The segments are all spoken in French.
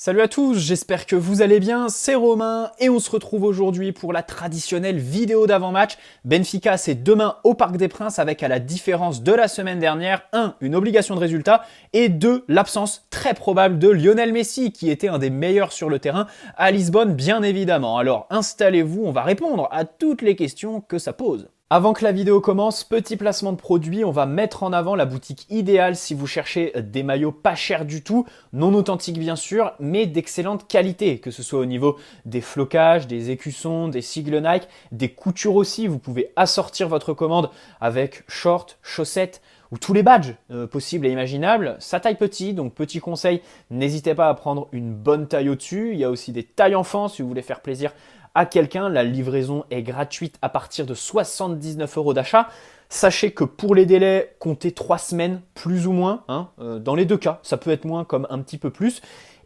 Salut à tous, j'espère que vous allez bien, c'est Romain et on se retrouve aujourd'hui pour la traditionnelle vidéo d'avant-match. Benfica c'est demain au Parc des Princes avec à la différence de la semaine dernière, 1. Une obligation de résultat et 2. L'absence très probable de Lionel Messi qui était un des meilleurs sur le terrain à Lisbonne bien évidemment. Alors installez-vous, on va répondre à toutes les questions que ça pose. Avant que la vidéo commence, petit placement de produit, on va mettre en avant la boutique idéale si vous cherchez des maillots pas chers du tout, non authentiques bien sûr, mais d'excellente qualité, que ce soit au niveau des flocages, des écussons, des sigles Nike, des coutures aussi, vous pouvez assortir votre commande avec shorts, chaussettes, ou tous les badges possibles et imaginables. Ça taille petit, donc petit conseil, n'hésitez pas à prendre une bonne taille au-dessus. Il y a aussi des tailles enfants si vous voulez faire plaisir à quelqu'un. La livraison est gratuite à partir de 79 € d'achat. Sachez que pour les délais, comptez 3 semaines, plus ou moins, dans les deux cas. Ça peut être moins comme un petit peu plus.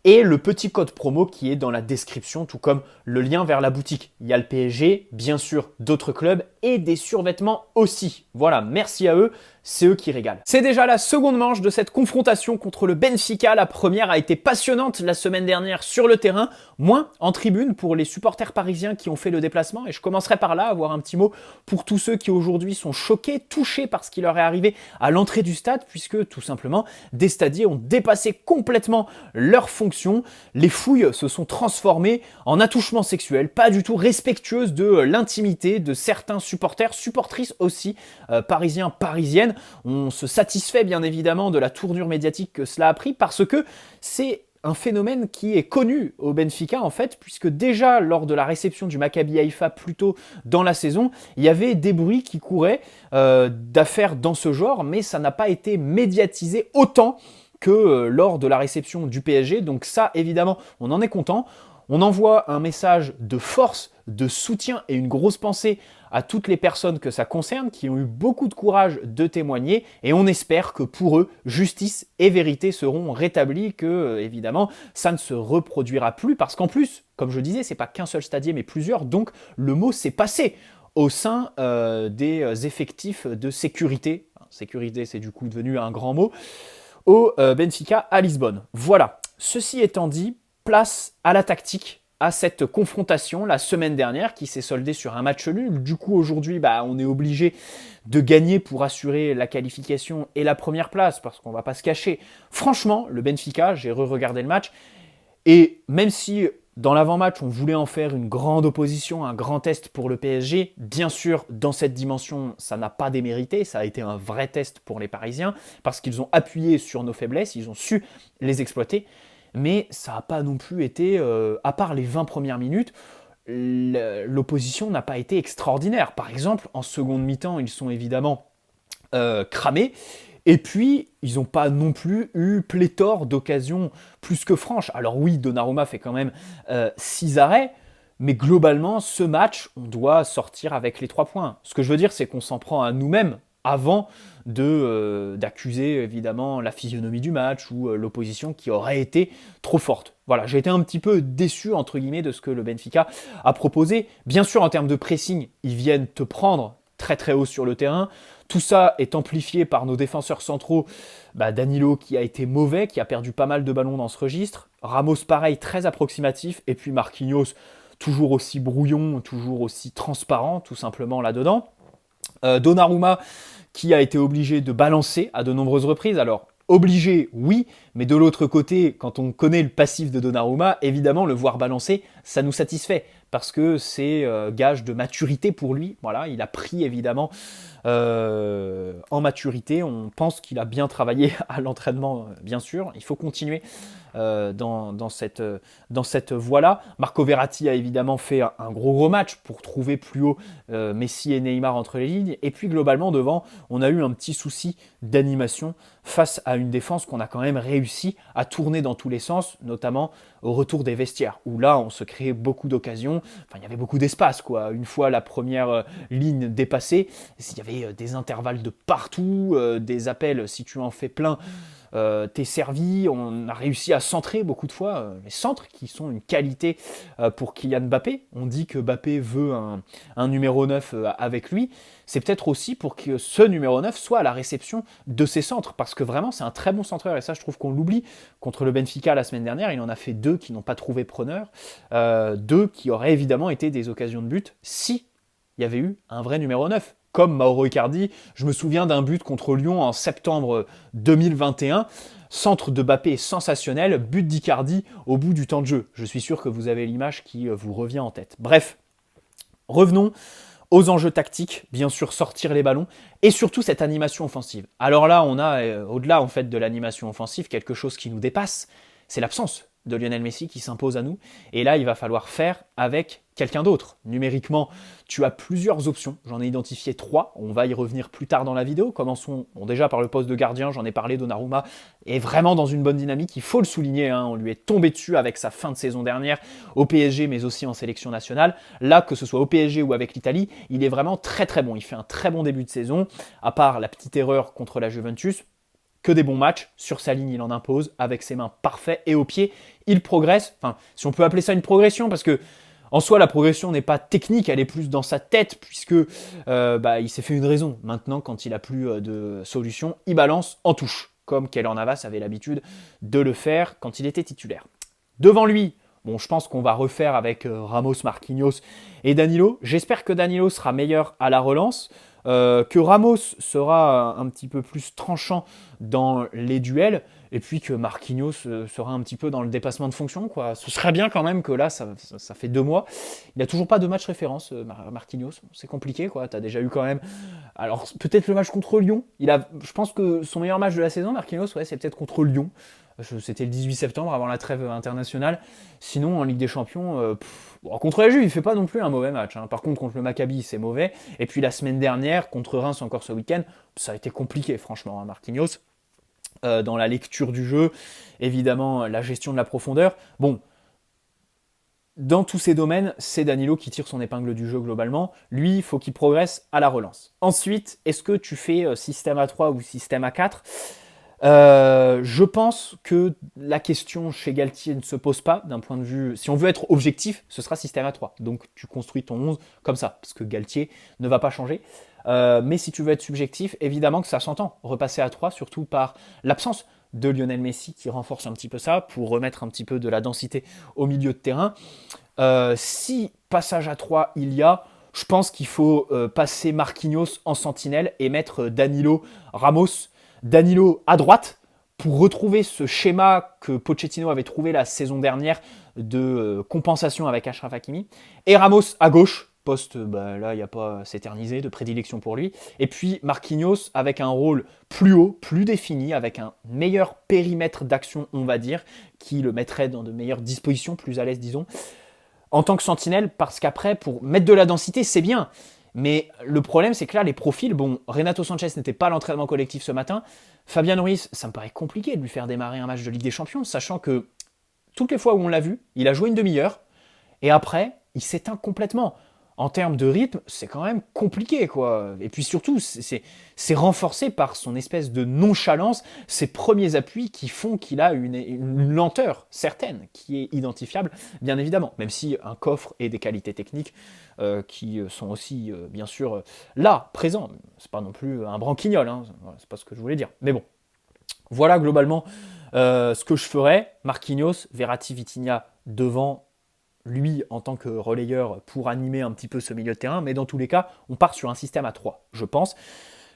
Et le petit code promo qui est dans la description, tout comme le lien vers la boutique. Il y a le PSG, bien sûr, d'autres clubs et des survêtements aussi. Voilà, merci à eux, c'est eux qui régalent. C'est déjà la seconde manche de cette confrontation contre le Benfica. La première a été passionnante la semaine dernière sur le terrain, moins en tribune pour les supporters parisiens qui ont fait le déplacement. Et je commencerai par là, avoir un petit mot pour tous ceux qui aujourd'hui sont choqués, touchés par ce qui leur est arrivé à l'entrée du stade, puisque tout simplement, des stadiers ont dépassé complètement leur fonction. Les fouilles se sont transformées en attouchements sexuels, pas du tout respectueuses de l'intimité de certains supporters, supportrices aussi, parisiens, parisiennes. On se satisfait bien évidemment de la tournure médiatique que cela a pris parce que c'est un phénomène qui est connu au Benfica en fait, puisque déjà lors de la réception du Maccabi Haïfa plus tôt dans la saison, il y avait des bruits qui couraient d'affaires dans ce genre, mais ça n'a pas été médiatisé autant que lors de la réception du PSG. Donc ça, évidemment, on en est content. On envoie un message de force, de soutien et une grosse pensée à toutes les personnes que ça concerne, qui ont eu beaucoup de courage de témoigner, et on espère que pour eux, justice et vérité seront rétablies, que évidemment, ça ne se reproduira plus, parce qu'en plus, comme je disais, c'est pas qu'un seul stadier, mais plusieurs, donc le mot s'est passé au sein des effectifs de sécurité. Sécurité, c'est du coup devenu un grand mot, au Benfica à Lisbonne. Voilà, ceci étant dit, place à la tactique, à cette confrontation la semaine dernière qui s'est soldée sur un match nul. Du coup, aujourd'hui, on est obligé de gagner pour assurer la qualification et la première place, parce qu'on ne va pas se cacher. Franchement, le Benfica, j'ai re-regardé le match, et même si dans l'avant-match, on voulait en faire une grande opposition, un grand test pour le PSG, bien sûr, dans cette dimension, ça n'a pas démérité, ça a été un vrai test pour les Parisiens, parce qu'ils ont appuyé sur nos faiblesses, ils ont su les exploiter, mais ça n'a pas non plus été, à part les 20 premières minutes, l'opposition n'a pas été extraordinaire. Par exemple, en seconde mi-temps, ils sont évidemment cramés, et puis, ils n'ont pas non plus eu pléthore d'occasions plus que franches. Alors oui, Donnarumma fait quand même 6 arrêts, mais globalement, ce match, on doit sortir avec les 3 points. Ce que je veux dire, c'est qu'on s'en prend à nous-mêmes avant d'accuser évidemment la physionomie du match ou l'opposition qui aurait été trop forte. Voilà, j'ai été un petit peu déçu entre guillemets de ce que le Benfica a proposé. Bien sûr, en termes de pressing, ils viennent te prendre très très haut sur le terrain. Tout ça est amplifié par nos défenseurs centraux. Danilo qui a été mauvais, qui a perdu pas mal de ballons dans ce registre. Ramos pareil, très approximatif. Et puis Marquinhos, toujours aussi brouillon, toujours aussi transparent, tout simplement là-dedans. Donnarumma qui a été obligé de balancer à de nombreuses reprises. Alors, obligé, oui, mais de l'autre côté, quand on connaît le passif de Donnarumma, évidemment, le voir balancer, ça nous satisfait, parce que c'est gage de maturité pour lui. Voilà, il a pris évidemment en maturité. On pense qu'il a bien travaillé à l'entraînement, bien sûr. Il faut continuer dans cette voie-là. Marco Verratti a évidemment fait un gros match pour trouver plus haut Messi et Neymar entre les lignes. Et puis globalement, devant, on a eu un petit souci d'animation face à une défense qu'on a quand même réussi à tourner dans tous les sens, notamment au retour des vestiaires, où là, on se créait beaucoup d'occasions. Enfin, il y avait beaucoup d'espace, quoi. Une fois la première ligne dépassée, il y avait des intervalles de partout, des appels, si tu en fais plein, t'es servi, on a réussi à centrer beaucoup de fois, les centres qui sont une qualité pour Kylian Mbappé. On dit que Mbappé veut un numéro 9 avec lui. C'est peut-être aussi pour que ce numéro 9 soit à la réception de ses centres, parce que vraiment c'est un très bon centreur, et ça je trouve qu'on l'oublie. Contre le Benfica la semaine dernière, il en a fait 2 qui n'ont pas trouvé preneur, 2 qui auraient évidemment été des occasions de but si il y avait eu un vrai numéro 9. Comme Mauro Icardi, je me souviens d'un but contre Lyon en septembre 2021, centre de Mbappé sensationnel, but d'Icardi au bout du temps de jeu. Je suis sûr que vous avez l'image qui vous revient en tête. Bref, revenons aux enjeux tactiques, bien sûr sortir les ballons, et surtout cette animation offensive. Alors là, on a, au-delà en fait de l'animation offensive, quelque chose qui nous dépasse, c'est l'absence de Lionel Messi qui s'impose à nous, et là il va falloir faire avec quelqu'un d'autre. Numériquement, tu as plusieurs options, j'en ai identifié 3, on va y revenir plus tard dans la vidéo. Commençons déjà par le poste de gardien, j'en ai parlé, Donnarumma est vraiment dans une bonne dynamique, il faut le souligner, hein, on lui est tombé dessus avec sa fin de saison dernière au PSG, mais aussi en sélection nationale. Là, que ce soit au PSG ou avec l'Italie, il est vraiment très très bon, il fait un très bon début de saison, à part la petite erreur contre la Juventus. Que des bons matchs, sur sa ligne il en impose, avec ses mains parfaites, et au pied il progresse, enfin si on peut appeler ça une progression, parce que en soi la progression n'est pas technique, elle est plus dans sa tête, puisque il s'est fait une raison. Maintenant quand il a plus de solution, il balance en touche, comme Keylor Navas avait l'habitude de le faire quand il était titulaire. Devant lui, bon, je pense qu'on va refaire avec Ramos, Marquinhos et Danilo. J'espère que Danilo sera meilleur à la relance, que Ramos sera un petit peu plus tranchant dans les duels, et puis que Marquinhos sera un petit peu dans le dépassement de fonction, quoi. Ce serait bien quand même que là, ça fait 2 mois, il n'a toujours pas de match référence, Marquinhos. C'est compliqué, quoi. Tu as déjà eu quand même... Alors, peut-être le match contre Lyon. Je pense que son meilleur match de la saison, Marquinhos, ouais, c'est peut-être contre Lyon. C'était le 18 septembre, avant la trêve internationale. Sinon, en Ligue des Champions, contre la Juve, il ne fait pas non plus un mauvais match, hein. Par contre, contre le Maccabi, c'est mauvais. Et puis la semaine dernière, contre Reims, encore ce week-end, ça a été compliqué, franchement, hein, Marquinhos. Dans la lecture du jeu, évidemment, la gestion de la profondeur. Bon, dans tous ces domaines, c'est Danilo qui tire son épingle du jeu globalement. Lui, il faut qu'il progresse à la relance. Ensuite, est-ce que tu fais système à 3 ou système à 4 ? Je pense que la question chez Galtier ne se pose pas d'un point de vue... Si on veut être objectif, ce sera système à 3. Donc tu construis ton 11 comme ça, parce que Galtier ne va pas changer. Mais si tu veux être subjectif, évidemment que ça s'entend. Repasser à 3, surtout par l'absence de Lionel Messi qui renforce un petit peu ça, pour remettre un petit peu de la densité au milieu de terrain. Si passage à 3 il y a, je pense qu'il faut passer Marquinhos en sentinelle et mettre Danilo, Ramos, Danilo à droite, pour retrouver ce schéma que Pochettino avait trouvé la saison dernière de compensation avec Achraf Hakimi, et Ramos à gauche, poste, là il n'y a pas à s'éterniser, de prédilection pour lui, et puis Marquinhos avec un rôle plus haut, plus défini, avec un meilleur périmètre d'action, on va dire, qui le mettrait dans de meilleures dispositions, plus à l'aise disons, en tant que sentinelle, parce qu'après, pour mettre de la densité, c'est bien. Mais le problème, c'est que là, les profils, bon, Renato Sanchez n'était pas à l'entraînement collectif ce matin. Fabien Ruiz, ça me paraît compliqué de lui faire démarrer un match de Ligue des Champions, sachant que toutes les fois où on l'a vu, il a joué une demi-heure, et après, il s'éteint complètement. En termes de rythme, c'est quand même compliqué, quoi. Et puis surtout, c'est renforcé par son espèce de nonchalance, ses premiers appuis qui font qu'il a une lenteur certaine, qui est identifiable, bien évidemment, même si un coffre et des qualités techniques qui sont aussi, bien sûr, là, présents. C'est pas non plus un branquignol, hein. C'est pas ce que je voulais dire. Mais bon, voilà globalement ce que je ferais. Marquinhos, Verratti, Vitinha devant, lui en tant que relayeur pour animer un petit peu ce milieu de terrain, mais dans tous les cas, on part sur un système à 3, je pense.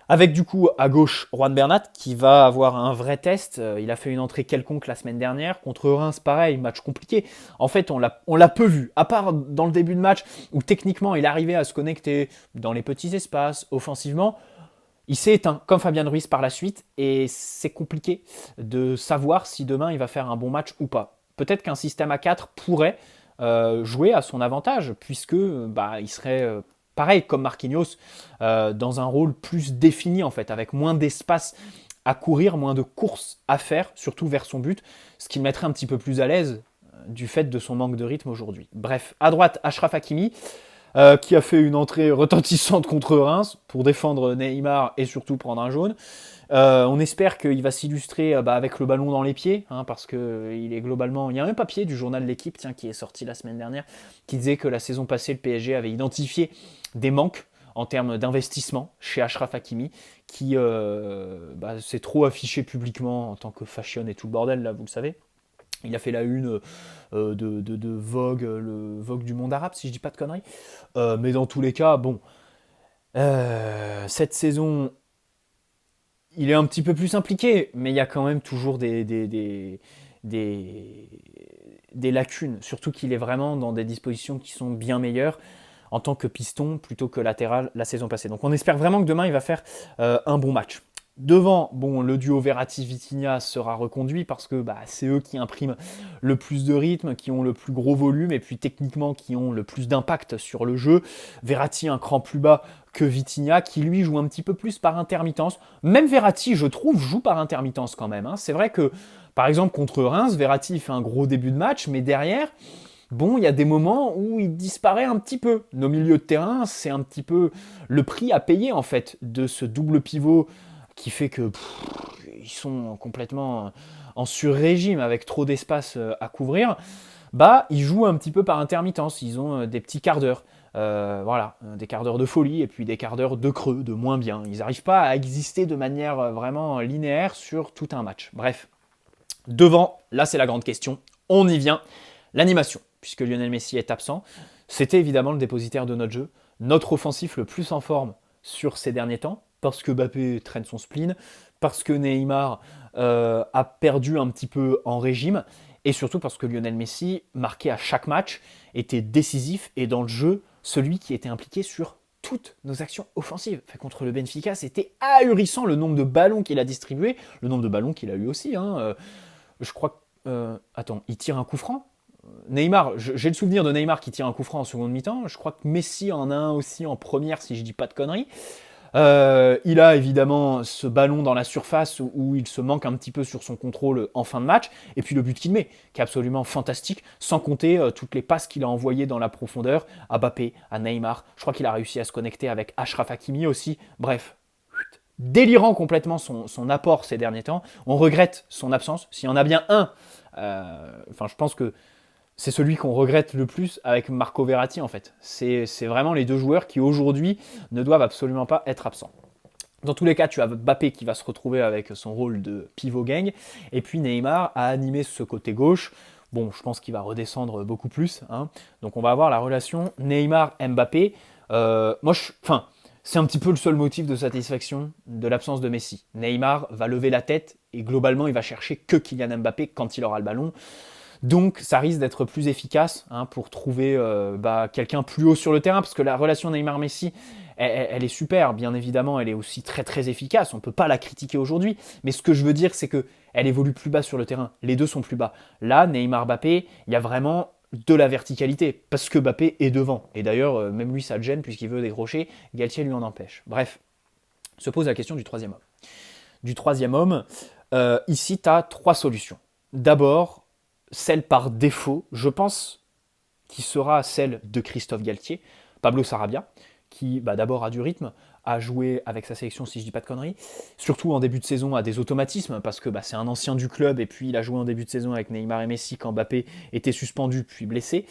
Avec du coup à gauche Juan Bernat qui va avoir un vrai test. Il a fait une entrée quelconque la semaine dernière. Contre Reims, pareil, match compliqué. En fait, on l'a peu vu, à part dans le début de match où techniquement il arrivait à se connecter dans les petits espaces, offensivement. Il s'est éteint, comme Fabien Ruiz par la suite, et c'est compliqué de savoir si demain il va faire un bon match ou pas. Peut-être qu'un système à 4 pourrait jouer à son avantage, puisque il serait pareil comme Marquinhos, dans un rôle plus défini en fait, avec moins d'espace à courir, moins de courses à faire, surtout vers son but, ce qui le mettrait un petit peu plus à l'aise du fait de son manque de rythme aujourd'hui. Bref, à droite, Achraf Hakimi. qui a fait une entrée retentissante contre Reims pour défendre Neymar et surtout prendre un jaune. On espère qu'il va s'illustrer avec le ballon dans les pieds, hein, parce que il est globalement. Il y a un papier du journal de l'équipe, tiens, qui est sorti la semaine dernière, qui disait que la saison passée, le PSG avait identifié des manques en termes d'investissement chez Achraf Hakimi, qui s'est trop affiché publiquement en tant que fashion et tout le bordel, là, vous le savez. Il a fait la une de Vogue, le Vogue du monde arabe, si je dis pas de conneries. Mais dans tous les cas, bon, cette saison, il est un petit peu plus impliqué, mais il y a quand même toujours des, des lacunes. Surtout qu'il est vraiment dans des dispositions qui sont bien meilleures en tant que piston plutôt que latéral la saison passée. Donc on espère vraiment que demain il va faire un bon match. Devant, bon, le duo Verratti-Vitinha sera reconduit parce que c'est eux qui impriment le plus de rythme, qui ont le plus gros volume et puis techniquement qui ont le plus d'impact sur le jeu. Verratti un cran plus bas que Vitinha qui lui joue un petit peu plus par intermittence. Même Verratti, je trouve, joue par intermittence quand même. Hein. C'est vrai que, par exemple, contre Reims, Verratti fait un gros début de match, mais derrière, bon, il y a des moments où il disparaît un petit peu. Nos milieux de terrain, c'est un petit peu le prix à payer en fait de ce double pivot qui fait que ils sont complètement en sur-régime avec trop d'espace à couvrir. Ils jouent un petit peu par intermittence. Ils ont des petits quarts d'heure. Voilà, des quarts d'heure de folie et puis des quarts d'heure de creux, de moins bien. Ils n'arrivent pas à exister de manière vraiment linéaire sur tout un match. Bref, devant, là c'est la grande question. On y vient. L'animation, puisque Lionel Messi est absent. C'était évidemment le dépositaire de notre jeu. Notre offensif le plus en forme sur ces derniers temps, parce que Mbappé traîne son spleen, parce que Neymar a perdu un petit peu en régime, et surtout parce que Lionel Messi, marqué à chaque match, était décisif et dans le jeu, celui qui était impliqué sur toutes nos actions offensives. Enfin, contre le Benfica, c'était ahurissant le nombre de ballons qu'il a distribué, le nombre de ballons qu'il a eu aussi. Hein. Je crois attends, il tire un coup franc. Neymar, j'ai le souvenir de Neymar qui tire un coup franc en seconde mi-temps. Je crois que Messi en a un aussi en première, si je dis pas de conneries. Il a évidemment ce ballon dans la surface où il se manque un petit peu sur son contrôle en fin de match. Et puis le but qu'il met, qui est absolument fantastique, sans compter toutes les passes qu'il a envoyées dans la profondeur à Mbappé, à Neymar. Je crois qu'il a réussi à se connecter avec Achraf Hakimi aussi. Bref, délirant complètement son apport ces derniers temps. On regrette son absence. S'il y en a bien un, je pense que c'est celui qu'on regrette le plus avec Marco Verratti en fait. C'est vraiment les deux joueurs qui aujourd'hui ne doivent absolument pas être absents. Dans tous les cas, tu as Mbappé qui va se retrouver avec son rôle de pivot gang, et puis Neymar a animé ce côté gauche. Bon, je pense qu'il va redescendre beaucoup plus. Hein. Donc on va avoir la relation Neymar-Mbappé. C'est un petit peu le seul motif de satisfaction de l'absence de Messi. Neymar va lever la tête et globalement il va chercher que Kylian Mbappé quand il aura le ballon. Donc ça risque d'être plus efficace pour trouver quelqu'un plus haut sur le terrain, parce que la relation Neymar-Messi, elle est super, bien évidemment, elle est aussi très très efficace, on ne peut pas la critiquer aujourd'hui, mais ce que je veux dire c'est qu'elle évolue plus bas sur le terrain, les deux sont plus bas. Là, Neymar-Mbappé, il y a vraiment de la verticalité, parce que Mbappé est devant, et d'ailleurs, même lui ça le gêne puisqu'il veut décrocher, Galtier lui en empêche. Bref, se pose la question du troisième homme. Ici tu as trois solutions. D'abord, celle par défaut, je pense, qui sera celle de Christophe Galtier, Pablo Sarabia, qui d'abord a du rythme, a joué avec sa sélection, si je dis pas de conneries, surtout en début de saison a des automatismes, parce que c'est un ancien du club, et puis il a joué en début de saison avec Neymar et Messi quand Mbappé était suspendu puis blessé,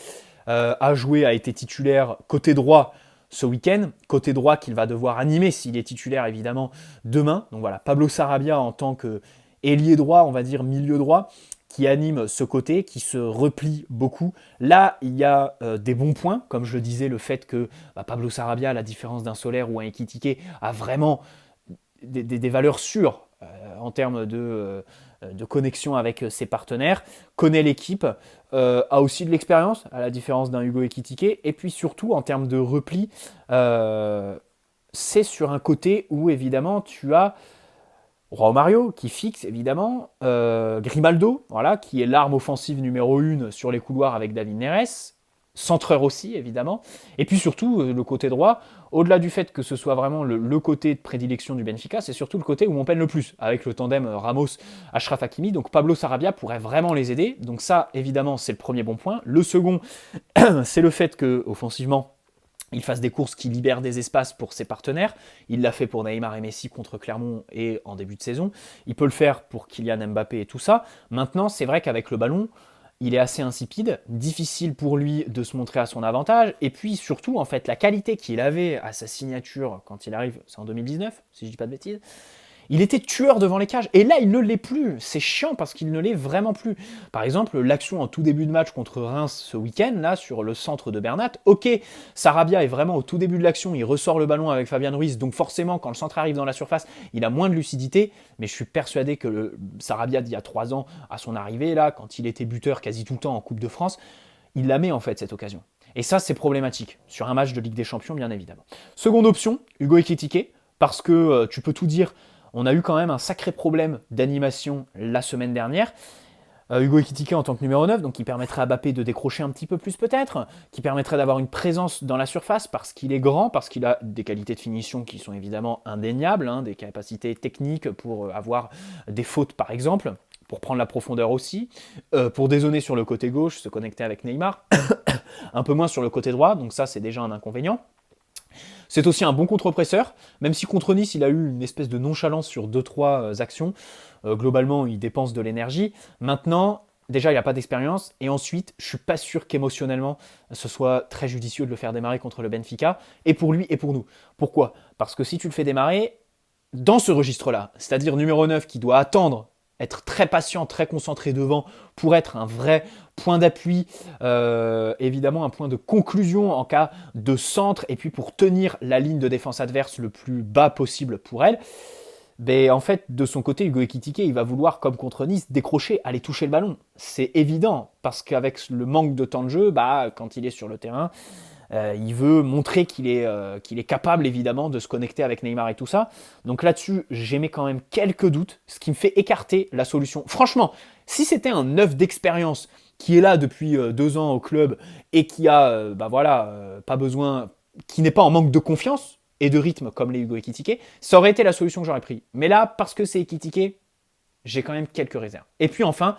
a été titulaire côté droit ce week-end, côté droit qu'il va devoir animer s'il est titulaire évidemment demain. Donc voilà, Pablo Sarabia en tant que ailier droit, on va dire milieu droit, qui anime ce côté, qui se replie beaucoup. Là, il y a des bons points, comme je le disais, le fait que Pablo Sarabia, à la différence d'un Soler ou un Ekitike, a vraiment des valeurs sûres en termes de connexion avec ses partenaires, connaît l'équipe, a aussi de l'expérience, à la différence d'un Hugo Ekitike, et puis surtout, en termes de repli, c'est sur un côté où, évidemment, tu as João Mario qui fixe évidemment, Grimaldo, voilà, qui est l'arme offensive numéro 1 sur les couloirs avec David Neres, centreur aussi évidemment, et puis surtout le côté droit, au-delà du fait que ce soit vraiment le côté de prédilection du Benfica, c'est surtout le côté où on peine le plus, avec le tandem Ramos-Achraf Hakimi, donc Pablo Sarabia pourrait vraiment les aider, donc ça évidemment c'est le premier bon point. Le second, c'est le fait que offensivement, il fasse des courses qui libèrent des espaces pour ses partenaires. Il l'a fait pour Neymar et Messi contre Clermont et en début de saison. Il peut le faire pour Kylian Mbappé et tout ça. Maintenant, c'est vrai qu'avec le ballon, il est assez insipide, difficile pour lui de se montrer à son avantage. Et puis surtout, en fait, la qualité qu'il avait à sa signature quand il arrive, c'est en 2019, si je dis pas de bêtises, il était tueur devant les cages. Et là, il ne l'est plus. C'est chiant parce qu'il ne l'est vraiment plus. Par exemple, l'action en tout début de match contre Reims ce week-end, là, sur le centre de Bernat. Ok, Sarabia est vraiment au tout début de l'action. Il ressort le ballon avec Fabian Ruiz. Donc forcément, quand le centre arrive dans la surface, il a moins de lucidité. Mais je suis persuadé que le Sarabia d'il y a 3 ans, à son arrivée, là, quand il était buteur quasi tout le temps en Coupe de France, il la met en fait cette occasion. Et ça, c'est problématique. Sur un match de Ligue des Champions, bien évidemment. Seconde option, Hugo Ekitike. Parce que tu peux tout dire. On a eu quand même un sacré problème d'animation la semaine dernière. Hugo Ekitike en tant que numéro 9, donc qui permettrait à Mbappé de décrocher un petit peu plus peut-être, qui permettrait d'avoir une présence dans la surface parce qu'il est grand, parce qu'il a des qualités de finition qui sont évidemment indéniables, hein, des capacités techniques pour avoir des fautes par exemple, pour prendre la profondeur aussi, pour dézonner sur le côté gauche, se connecter avec Neymar, un peu moins sur le côté droit, donc ça c'est déjà un inconvénient. C'est aussi un bon contre-presseur, même si contre Nice, il a eu une espèce de nonchalance sur 2-3 actions. Globalement, il dépense de l'énergie. Maintenant, déjà, il n'a pas d'expérience. Et ensuite, je ne suis pas sûr qu'émotionnellement, ce soit très judicieux de le faire démarrer contre le Benfica, et pour lui et pour nous. Pourquoi? Parce que si tu le fais démarrer dans ce registre-là, c'est-à-dire numéro 9 qui doit attendre, être très patient, très concentré devant pour être un vrai point d'appui, évidemment un point de conclusion en cas de centre et puis pour tenir la ligne de défense adverse le plus bas possible pour elle. Ben, en fait, de son côté, Hugo Ekitike, il va vouloir, comme contre Nice, décrocher, aller toucher le ballon. C'est évident, parce qu'avec le manque de temps de jeu, bah, quand il est sur le terrain, il veut montrer qu'il est capable, évidemment, de se connecter avec Neymar et tout ça. Donc là-dessus, j'émets quand même quelques doutes, ce qui me fait écarter la solution. Franchement, si c'était un neuf d'expérience qui est là depuis 2 ans au club et qui a, pas besoin, qui n'est pas en manque de confiance et de rythme comme les Hugo Ekitike, ça aurait été la solution que j'aurais pris. Mais là, parce que c'est Ekitike, j'ai quand même quelques réserves. Et puis enfin,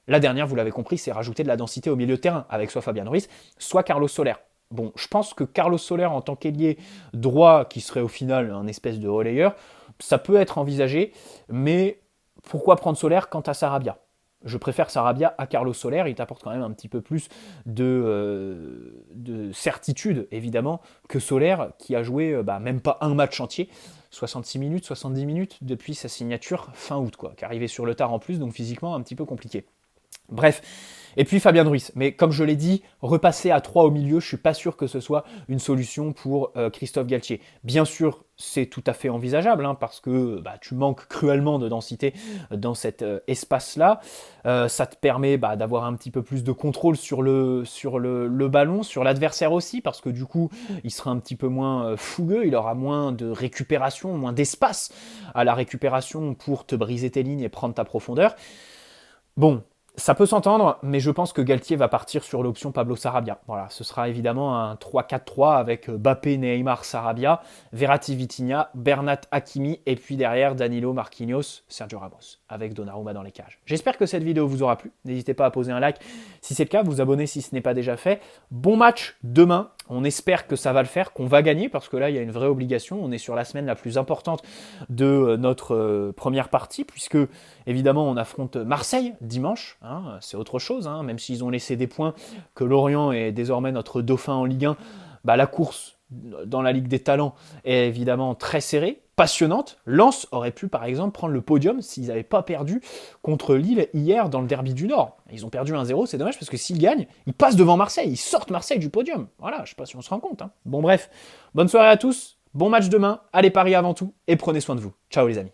la dernière, vous l'avez compris, c'est rajouter de la densité au milieu de terrain, avec soit Fabian Ruiz, soit Carlos Soler. Bon, je pense que Carlos Soler en tant qu'ailier droit, qui serait au final un espèce de relayeur, ça peut être envisagé, mais pourquoi prendre Soler quant à Sarabia? Je préfère Sarabia à Carlos Soler, il t'apporte quand même un petit peu plus de certitude, évidemment, que Soler, qui a joué même pas un match entier, 66 minutes, 70 minutes depuis sa signature fin août, quoi, qui arrivait sur le tard en plus, donc physiquement un petit peu compliqué. Bref, et puis Fabian Ruiz. Mais comme je l'ai dit, repasser à 3 au milieu, je suis pas sûr que ce soit une solution pour Christophe Galtier. Bien sûr, c'est tout à fait envisageable, hein, parce que tu manques cruellement de densité dans cet espace-là. Ça te permet d'avoir un petit peu plus de contrôle sur le ballon, sur l'adversaire aussi, parce que du coup, il sera un petit peu moins fougueux, il aura moins de récupération, moins d'espace à la récupération pour te briser tes lignes et prendre ta profondeur. Bon, ça peut s'entendre, mais je pense que Galtier va partir sur l'option Pablo Sarabia. Voilà, ce sera évidemment un 3-4-3 avec Mbappé, Neymar, Sarabia, Verratti, Vitinha, Bernat, Hakimi, et puis derrière Danilo, Marquinhos, Sergio Ramos, avec Donnarumma dans les cages. J'espère que cette vidéo vous aura plu. N'hésitez pas à poser un like si c'est le cas, vous abonner si ce n'est pas déjà fait. Bon match demain. On espère que ça va le faire, qu'on va gagner, parce que là, il y a une vraie obligation. On est sur la semaine la plus importante de notre première partie, puisque, évidemment, on affronte Marseille dimanche. Hein, c'est autre chose, hein, même s'ils ont laissé des points, que Lorient est désormais notre dauphin en Ligue 1. La course dans la Ligue des Talents est évidemment très serrée, passionnante. Lens aurait pu, par exemple, prendre le podium s'ils n'avaient pas perdu contre Lille hier dans le derby du Nord. Ils ont perdu 1-0, c'est dommage parce que s'ils gagnent, ils passent devant Marseille, ils sortent Marseille du podium. Voilà, je ne sais pas si on se rend compte. Hein. Bon bref, bonne soirée à tous, bon match demain, allez Paris avant tout et prenez soin de vous. Ciao les amis.